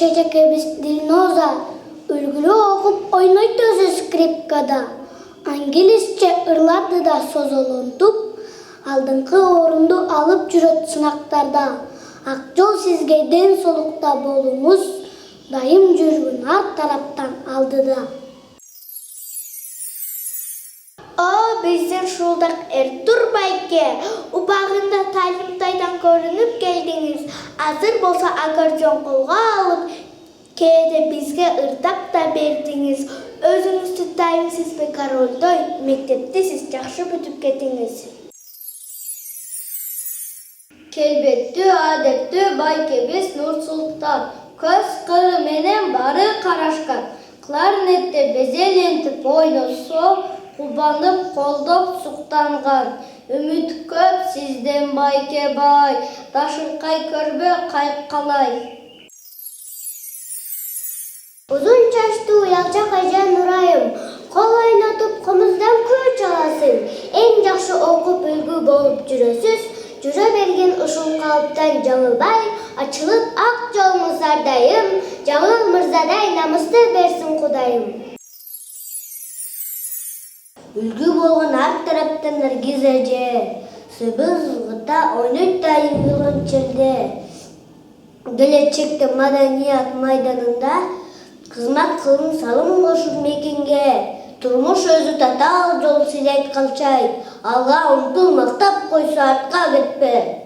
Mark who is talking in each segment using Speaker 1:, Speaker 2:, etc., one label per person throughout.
Speaker 1: чечекебиз Дилноза үлгүлүү окуп ойнойт өзү скрипкада. Англисче ырларды да созолонтуп, алдыңкы орунду алып жүрөт сынактарда. Акжол сизге ден соолукта болуңуз, дайым жүргүн ар тараптан алдыда.
Speaker 2: О, биздин шулдак Эртур байке, убагында Талимтайдан көрүнүп келдиңиз. Азыр болсо аккордеон колго алып, кээде бизге ырдап да бердиңиз. Өзүңүздү дайым сизбе королдой, мектепти сиз жакшы бүтүп кетиңиз.
Speaker 3: Келбеттүү, адеттүү байкебиз Нурсултан, көз кыры менен бары карашкан. Кларнетте безелентип ойносо, кубанып колдоп суктанган. Үмүт көп сизден байке бай, дашыркай көрбө кайкалай.
Speaker 1: Узун чачтуу ялчак эже Нурайым, кол ойнотуп кымыздан күч аласың. Эң жакшы окуп үлгү болуп жүрөсүз. Жүрө берген ушул калыптан жаңылбай, ачылып ак жолуңуз ардайым, Жаңыл мырзадай намысты берсин Кудайым.
Speaker 3: Үлгү болгон ар тараптан Наргиз эже, сыбызгыта ойнойт дайым виолончелде. Келечекте маданият майданында кызмат кылын салым кошуп мекенге. Турмуш өзү татаал жол сыйлайт калчай, алга умтул мактап койсо артка кетпе.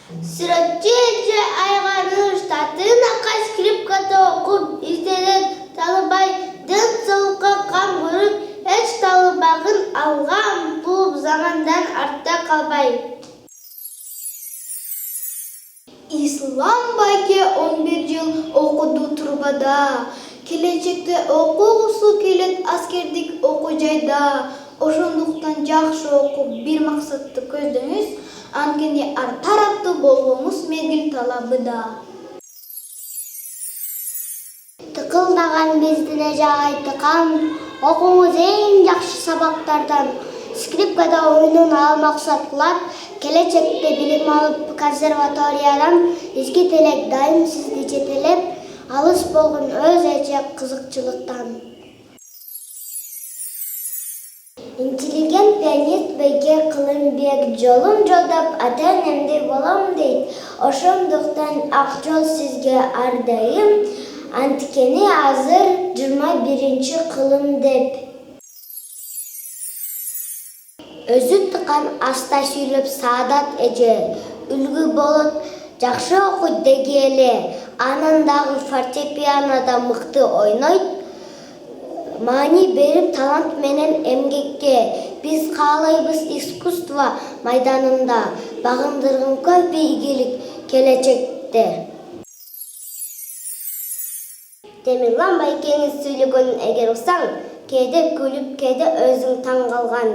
Speaker 2: Сүрөтчү эже айганын штатын акай скрипкада окуп, изденет Талыбай ден соолукка кам көрүп, эч талыбагын алга умтулуп, замандан артта калбай. Ислам байке 11 жыл окуду турбада. Келечекте окугусу келет аскердик окуу жайда. Ошондуктан жакшы окуп бир максатты көздөңүз, анткени ар тараптуу болгонуңуз мезгил талабыда.
Speaker 1: Тыкылдаган биздин эже айтыкан, окуңуз эң жакшы сабактардан. Скрипкада ойнуун ал максат кылат, келечекте билим алып консерваториядан изги телек дайым сизди жетелеп, алыс болгон өз эже кызыкчылыктан. Интеллигент пианист Байке Кылымбек жолун жолдоп ата-энемди болом дейт. Ошондуктан ак жол сизге ардайым, анткени азыр 21 кылым деп. Өзү тыкан аста сүйлөп Саадат эже, үлгү болот, жакшы окуйт деги эле, анан дагы фортепианода мыкты ойнойт. Маани берип талант менен эмгекке, биз каалайбыз искусство майданында, багындыргын көп ийгилик келечекте. Темирлан байкеңиз сүйлөгөнүн эгер уксаң, кээде күлүп, кээде өзүң таң калган.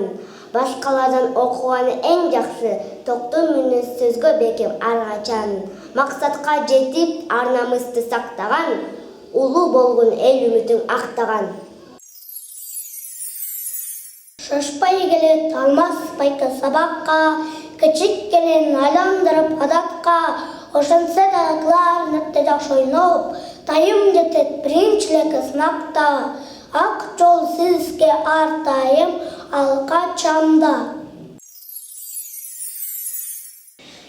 Speaker 1: Башкалардан окуганы эң жакшы, токтуу мүнөз сөзгө бекем ар качан. Максатка жетип, ар намысты сактаган, улуу болгон эл үмүтүн актаган. Шошпай келет алмаз байка сабакка, кичик келен айландырып адатка. Ошентсе да кларнетте жакшы ойноп, дайым жетет биринчилик сынакта. Ак жол сизге артайым, алка чамда.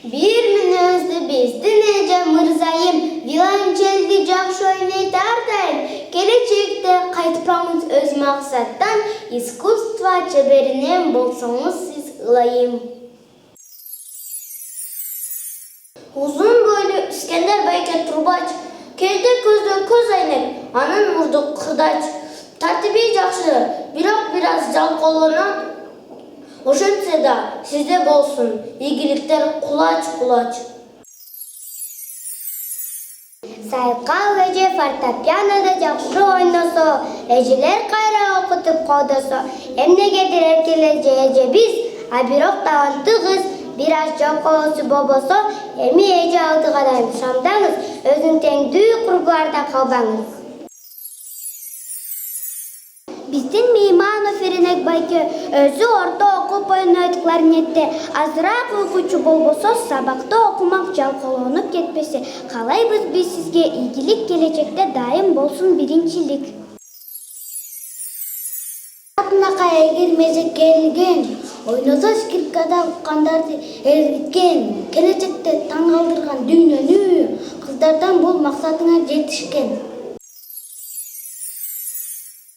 Speaker 2: Бир мүнөздү биздин эже мырзайым, виолончелди жакшы ойнойт ардайым. Келечекте кайтпаңыз өз максаттан, искусство чеберинен болсоңуз сиз ылайым.
Speaker 3: Узун бойлуу Искендер байке турбач, кээде көздөн көз айнек, анын мурду кырдач. Тартиби жакшы, бирок бир аз жалкоолонот. Ошентсе да сизде болсун ийгиликтер кулач.
Speaker 1: Сайкал эже фортепианода жакшы ойносо, эжелер кайра окутуп колдосо, эмнегедир эркележе эже биз, а бирок талантты кыз, бир аз жалкоосу болбосо, эми эже алдыга дайым шамдаңыз, өзүн теңдүү курбуларда калбаңыз. Биздин Мейманов Эренек байке өзү орто окуп,
Speaker 2: окуп ойнойт кларнетте. Азыраак окуучу болбосо, сабакта окумак жалкоолонуп кетпесе, каалайбыз биз сизге ийгилик келечекте дайым болсун биринчилик. Атынакай эгер мезек келген, ойносо скрипкада уккандарды эргиткен, келечекте таң калтырган дүйнөнү, кыздардан бул максатыңа жетишкен.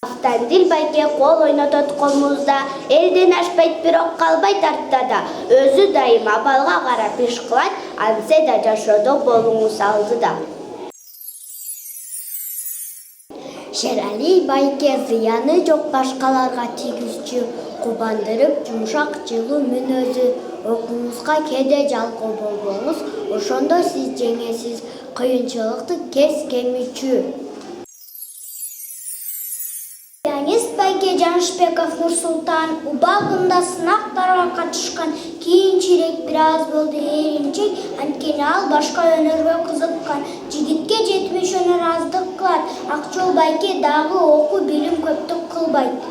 Speaker 2: Автандил байке кол ойнотот колумузда, элден ашпайт бирок калбайт артта да, өзү дайым абалга карап иш кылат, ансе да жашоодо болуңуз алдыда. Шерали байке зыяны жок башкаларга тийгизчү, кубандырып жумшак жылуу мүнөзү, окууңузга кээде жалкоо болбоңуз, ошондо сиз жеңесиз, кыйынчылыкты кез кемүүчү. Пианист байке Жанышбеков Нурсултан убагында сынактарга катышкан, кийинчерээк бир аз болду эринчек, анткени ал башка өнөргө кызыккан. Жигитке 70 өнөр аздык кылат, Акчол байке дагы окуу билим көптүк кылбайт.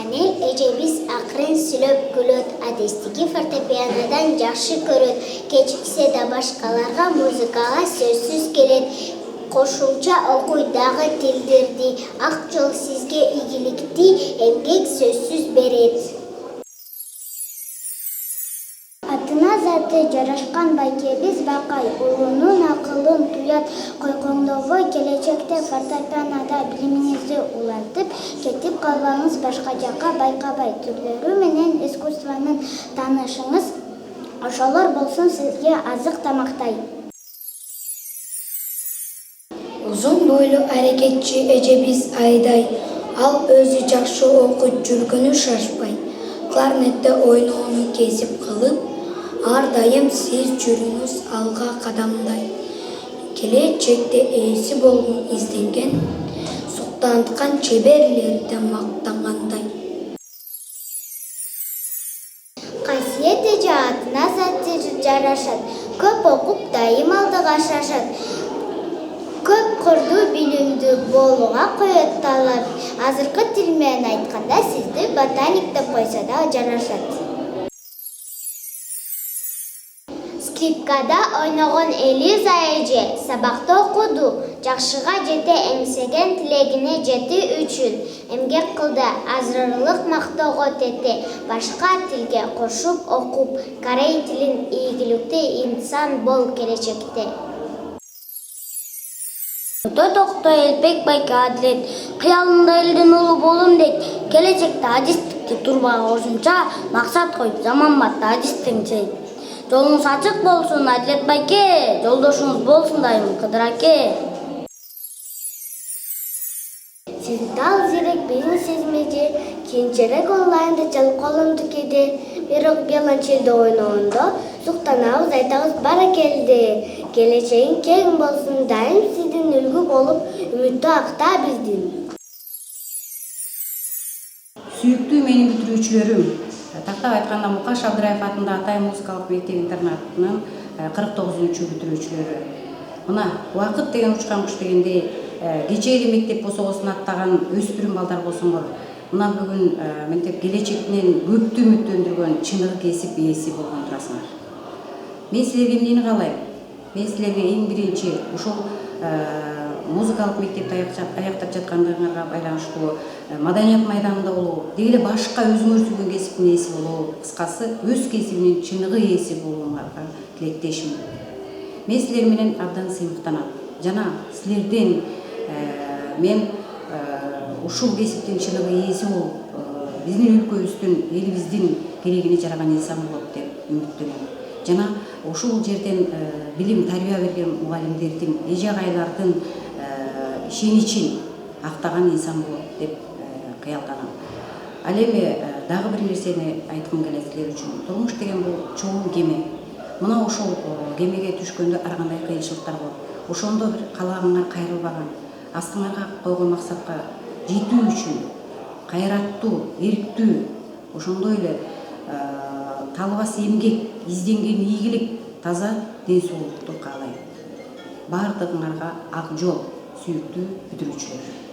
Speaker 2: Анел эжебиз акырын сүйлөп күлөт, адестиги фортепианодан жакшы көрөт, кечиксе да башкаларга музыкага сөзсүз келет. Кошумча окуй дагы тилдерди, Акчол сизге ийгиликти, эмгек сөзсүз берет. Атына заты жарашкан байкебиз Бакай улунун акылын туят, койкоңдобой келечекте фортепианода билимиңизди улантып кетип калбаңыз, башка жакка байкабай түрлөрү менен искусствонун таанышыңыз, ошолор болсун сизге азык тамактай.
Speaker 4: Узун бойлуу аракетчи эжебиз Айдай, ал өзү жакшы окуп жүргөнү шашпай, кларнетте ойноону кесип кылып, ар дайым сиз жүрүңүз алга кадамдай. Келечекте ээси болгон изденген, суктанткан чеберлерди мактагандай.
Speaker 2: Касиет эже атына заты жарашат, көп окуп дайым алдыга шашат. Көп курдуу билимдүү болууга коет талап. Азыркы тил менен айтканда сизди ботаник деп койсо да жарашат. Скрипкада ойногон Элиза эже сабакта окуду, жакшыга жете эмсеген тилегине жети үчүн эмгек кылды, азырлык мактоого тете, башка тилге кошуп окуп, корей тилин ийгиликтүү инсан бол келечекте. Токто Элбек байке адилет, кыялында элдин улу болом дейт, келечекте адистикти турбага кошумча максат коюп заманбатта адистеңчейт. Жолуңуз ачык болсун Адилет байке, жолдошуңуз болсун дайым Кыдыр аке. Сентал зирек бизнес сезмеди, кийинчерээк онлайнда жалкоолонду кээде, бирок виолончелде ойногондо суктанабыз, айтабыз баракелде. Келечегиң кең болсун, дайым сиздин үлгү болуп, үмүттүү акта биздин.
Speaker 5: Сүйүктүү менин бүтүрүүчүлөрүм, тактап айтканда Мукаш Абдыраев атындагы Атай музыкалык мектеп-интернатынын 49-чу бүтүрүүчүлөрү. Мына убакыт деген учкан куш дегендей, кечээри мектеп босогосун аттаган өспүрүм балдар болсоңор, мына бүгүн мектеп келечектен көптү үмүттөндүргөн чыныгы кесип ээси болгон турасыңар. Мен силерге эмнени каалайм? Мен силерге эң биринчи ушул музыкалык мектепти аяктап жаткандыгыңарга байланыштуу маданият майданында болуу, деги эле башка өзүңөр сүйгөн кесиптин ээси болуу, кыскасы өз кесибинин чыныгы ээси болууңарга тилектешмин. Мен силер менен абдан сыймыктанам. Жана силерден мен ушул кесиптин чыныгы ээси болуп, биздин өлкөбүздүн, элибиздин керегине жараган инсан болот деп үмүттөнөм. Жана ушул жерден билим тарбия берген мугалимдердин, эже агайлардын ишеничин актаган инсан болот деп кыялданам. Ал эми дагы бир нерсени айткым келет силер үчүн. Турмуш деген бул чоң кеме. Мына ошол кемеге түшкөндө ар кандай кыйынчылыктар болот. Ошондо бир калагыңар кайрылбаган, астыңарга койгон максатка жетүү үчүн кайраттуу, эрктүү, ошондой эле талбас эмгек, изденген ийгилик, таза ден соолукту каалайм. Бардыгыңарга ак жол, сүйүктүү бүтүрүүчүлөр.